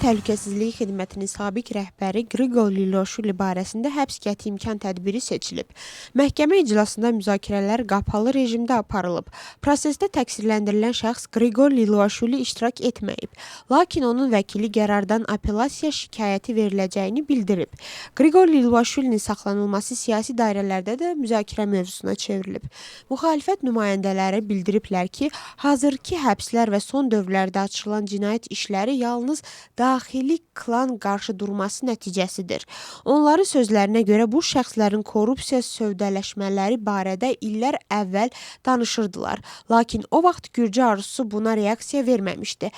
Təhlükəsizliyi Xidmətinin sabiq rəhbəri Qriqor Liloşvili barəsində həbs qəti imkan tədbiri seçilib. Məhkəmə iclasında müzakirələr qapalı rejimdə aparılıb. Prosesdə təqsirləndirilən şəxs Qriqor Liloşvili iştirak etməyib. Lakin onun vəkili qərardan apellyasiya şikayəti veriləcəyini bildirib. Qriqor Liloşvilinin saxlanılması siyasi dairələrdə də müzakirə mövzusuna çevrilib. Müxalifət nümayəndələri bildiriblər ki, hazırki həbslər və son dövrlərdə açılan cinayət işləri yalnız daxili klan qarşıdurması nəticəsidir. Onların sözlərinə görə bu şəxslərin korrupsiya sövdələşmələri barədə illər əvvəl danışırdılar. Lakin o vaxt Gürcü arzusu buna reaksiya verməmişdi.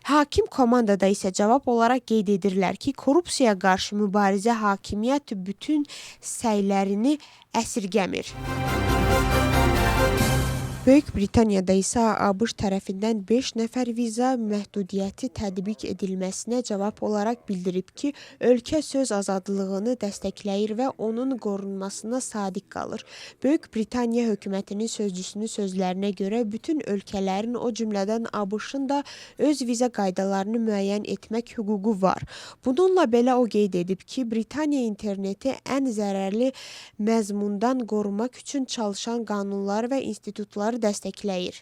Hakim komandada isə cavab olaraq qeyd edirlər ki, korrupsiyaya qarşı mübarizə hakimiyyət bütün səylərini əsirgəmir. Böyük Britaniyada isə ABŞ tərəfindən 5 nəfər viza məhdudiyyəti tətbiq edilməsinə cavab olaraq bildirib ki, ölkə söz azadlığını dəstəkləyir və onun qorunmasına sadiq qalır. Böyük Britaniya hökumətinin sözcüsünün sözlərinə görə bütün ölkələrin, o cümlədən ABŞ-ın da öz viza qaydalarını müəyyən etmək hüququ var. Bununla belə o qeyd edib ki, Britaniya interneti ən zərərli məzmundan qorumaq üçün çalışan qanunlar və institutlar dəstəkləyir.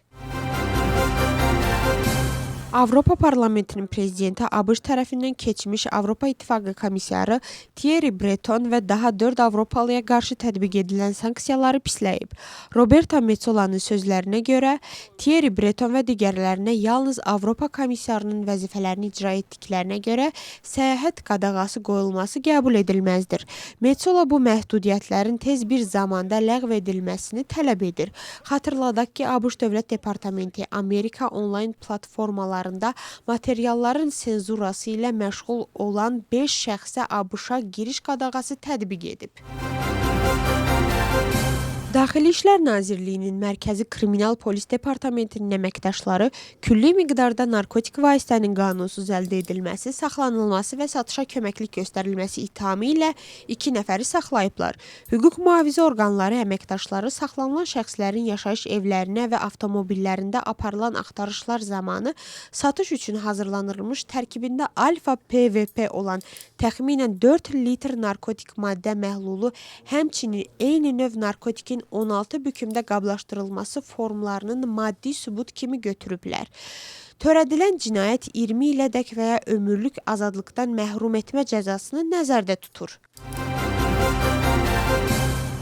Avropa Parlamentinin prezidenti ABŞ tərəfindən keçmiş Avropa İttifaqı komissarı Thierry Breton və daha 4 Avropalıya qarşı tətbiq edilən sanksiyaları pisləyib. Roberta Metsola'nın sözlərinə görə, Thierry Breton və digərlərinə yalnız Avropa komissarının vəzifələrini icra etdiklərinə görə səyahət qadağası qoyulması qəbul edilməzdir. Metsola bu məhdudiyyətlərin tez bir zamanda ləğv edilməsini tələb edir. Xatırladaq ki, ABŞ Dövlət Departamenti Amerika onlayn platformaları materialların senzurası ilə məşğul olan 5 şəxsə ABŞ-a giriş qadağası tətbiq edib. Daxili İşlər Nazirliyinin Mərkəzi Kriminal Polis Departamentinin əməkdaşları külli miqdarda narkotik vasitənin qanunsuz əldə edilməsi, saxlanılması və satışa köməklik göstərilməsi ittihamı ilə 2 nəfəri saxlayıblar. Hüquq mühafizə orqanları əməkdaşları saxlanılan şəxslərin yaşayış evlərinə və avtomobillərində aparılan axtarışlar zamanı satış üçün hazırlanılmış tərkibində alfa PVP olan təxminən 4 litr narkotik maddə məhlulu, həmçinin eyni növ narkotikin 16 bükümdə qablaşdırılması formlarının maddi sübut kimi götürüblər. Törədilən cinayət 20 ilədək və ya ömürlük azadlıqdan məhrum etmə cəzasını nəzərdə tutur.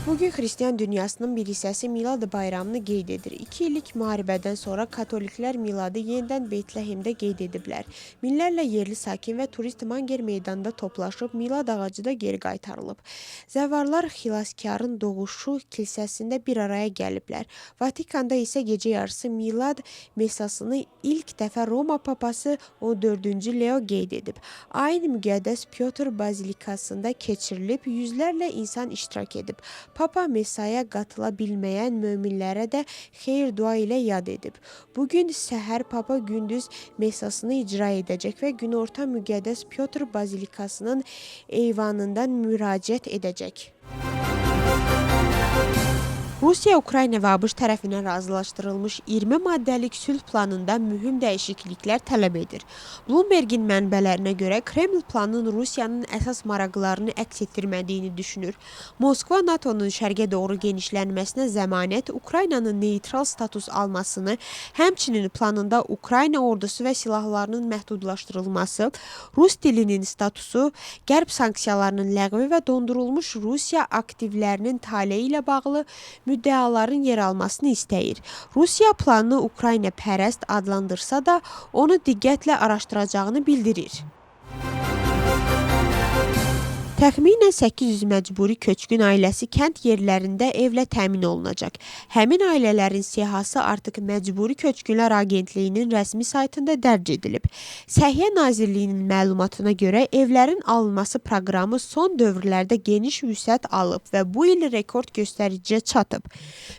Bugün Xristian dünyasının bir hissəsi Milad bayramını qeyd edir. 2 illik müharibədən sonra katoliklər Miladı yenidən Beytləhemdə qeyd ediblər. Minlərlə yerli sakin və turist Manger meydanında toplaşıb, Milad ağacı da geri qaytarılıb. Zəvarlar Xilaskarın doğuşu kilsəsində bir araya gəliblər. Vatikanda isə gecə yarısı Milad mesasını ilk dəfə Roma papası 14-cü Leo qeyd edib. Ayın müqəddəs Pyotr bazilikasında keçirilib, yüzlərlə insan iştirak edib. Papa mesaya qatıla bilməyən möminlərə də xeyir dua ilə yad edib. Bugün səhər Papa gündüz mesasını icra edəcək və günorta müqəddəs Pyotr bazilikasının eyvanından müraciət edəcək. Rusiya, Ukrayna və ABŞ tərəfindən razılaşdırılmış 20 maddəlik sülh planında mühüm dəyişikliklər tələb edir. Bloombergin mənbələrinə görə Kreml planının Rusiyanın əsas maraqlarını əks etdirmədiyini düşünür. Moskva, NATO-nun şərqə doğru genişlənməsinə zəmanət, Ukraynanın neytral status almasını, həmçinin planında Ukrayna ordusu və silahlarının məhdudlaşdırılması, Rus dilinin statusu, qərb sanksiyalarının ləğvi və dondurulmuş Rusiya aktivlərinin taleyi ilə bağlı müddəaların yer almasını istəyir. Rusiya planını Ukrayna pərəst adlandırsa da, onu diqqətlə araşdıracağını bildirir. Təxminən 800 məcburi köçkün ailəsi kənd yerlərində evlə təmin olunacaq. Həmin ailələrin siyahısı artıq Məcburi Köçkünlər Agentliyinin rəsmi saytında dərc edilib. Səhiyyə Nazirliyinin məlumatına görə evlərin alınması proqramı son dövrlərdə geniş vüsət alıb və bu il rekord göstəriciyə çatıb.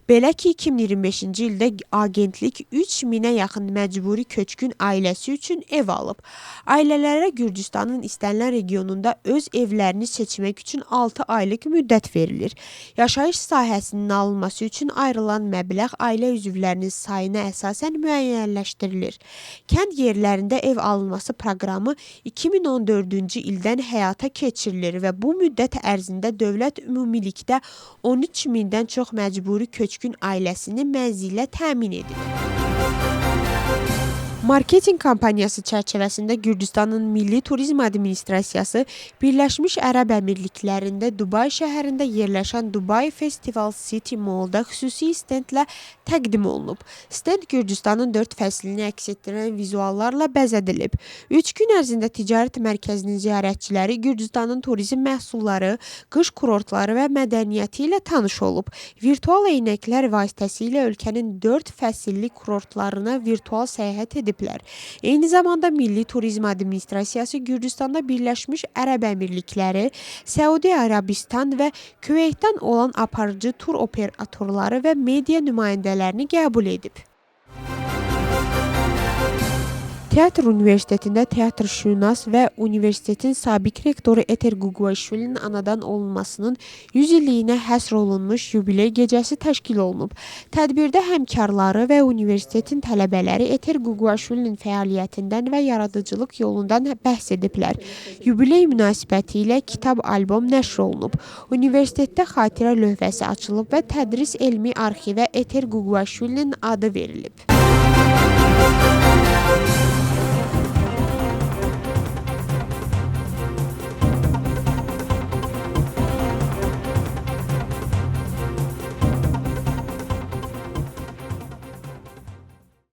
Belə ki, 2025-ci ildə agentlik 3000-ə yaxın məcburi köçkün ailəsi üçün ev alıb. Ailələrə Gürcüstanın istənilən regionunda öz evlərini seçmək üçün 6 aylıq müddət verilir. Yaşayış sahəsinin alınması üçün ayrılan məbləğ ailə üzvlərinin sayına əsasən müəyyənləşdirilir. Kənd yerlərində ev alınması proqramı 2014-cü ildən həyata keçirilir və bu müddət ərzində dövlət ümumilikdə 13 mindən çox məcburi köçkün ailəsini mənzillə təmin edib. Marketinq kampaniyası çərçivəsində Gürcüstanın Milli Turizm Administrasiyası Birləşmiş Ərəb Əmirliklərində Dubay şəhərində yerləşən Dubai Festival City Mall'da xüsusi stendlə təqdim olunub. Stend Gürcüstanın 4 fəslini əks etdirən vizuallarla bəzədilib. 3 gün ərzində ticarət mərkəzinin ziyarətçiləri Gürcüstanın turizm məhsulları, qış kurortları və mədəniyyəti ilə tanış olub. Virtual eynəklər vasitəsilə ölkənin 4 fəsilli kurortlarına virtual səyahət edib. Eyni zamanda Milli Turizm Administrasiyası Gürcüstanda Birləşmiş Ərəb Əmirlikləri, Səudi Arabistan və Küveytdən olan aparıcı tur operatorları və media nümayəndələrini qəbul edib. Teatr Universitetində teatrşünas və universitetin sabiq rektoru Eter Guguaşvilinin anadan olunmasının 100 illiyinə həsr olunmuş yubiley gecəsi təşkil olunub. Tədbirdə həmkarları və universitetin tələbələri Eter Guguaşvilinin fəaliyyətindən və yaradıcılıq yolundan bəhs ediblər. Yubiley münasibəti ilə kitab-albom nəşr olunub. Universitetdə xatirə lövhəsi açılıb və tədris elmi arxivə Eter Guguaşvilinin adı verilib.